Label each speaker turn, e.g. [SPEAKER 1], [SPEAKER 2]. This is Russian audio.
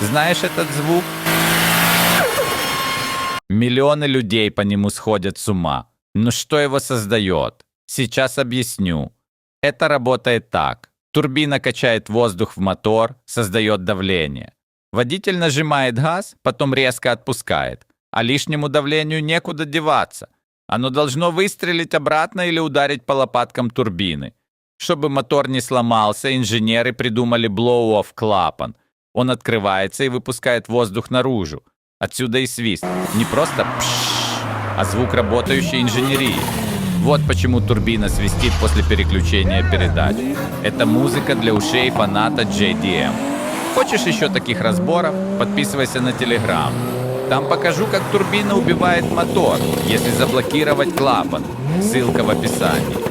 [SPEAKER 1] Знаешь этот звук? Миллионы людей по нему сходят с ума. Но что его создает? Сейчас объясню. Это работает так. Турбина качает воздух в мотор, создает давление. Водитель нажимает газ, потом резко отпускает. А лишнему давлению некуда деваться. Оно должно выстрелить обратно или ударить по лопаткам турбины. Чтобы мотор не сломался, инженеры придумали blow-off клапан. Он открывается и выпускает воздух наружу. Отсюда и свист. Не просто пшшш, а звук работающей инженерии. Вот почему турбина свистит после переключения передач. Это музыка для ушей фаната JDM. Хочешь еще таких разборов? Подписывайся на Telegram. Там покажу, как турбина убивает мотор, если заблокировать клапан. Ссылка в описании.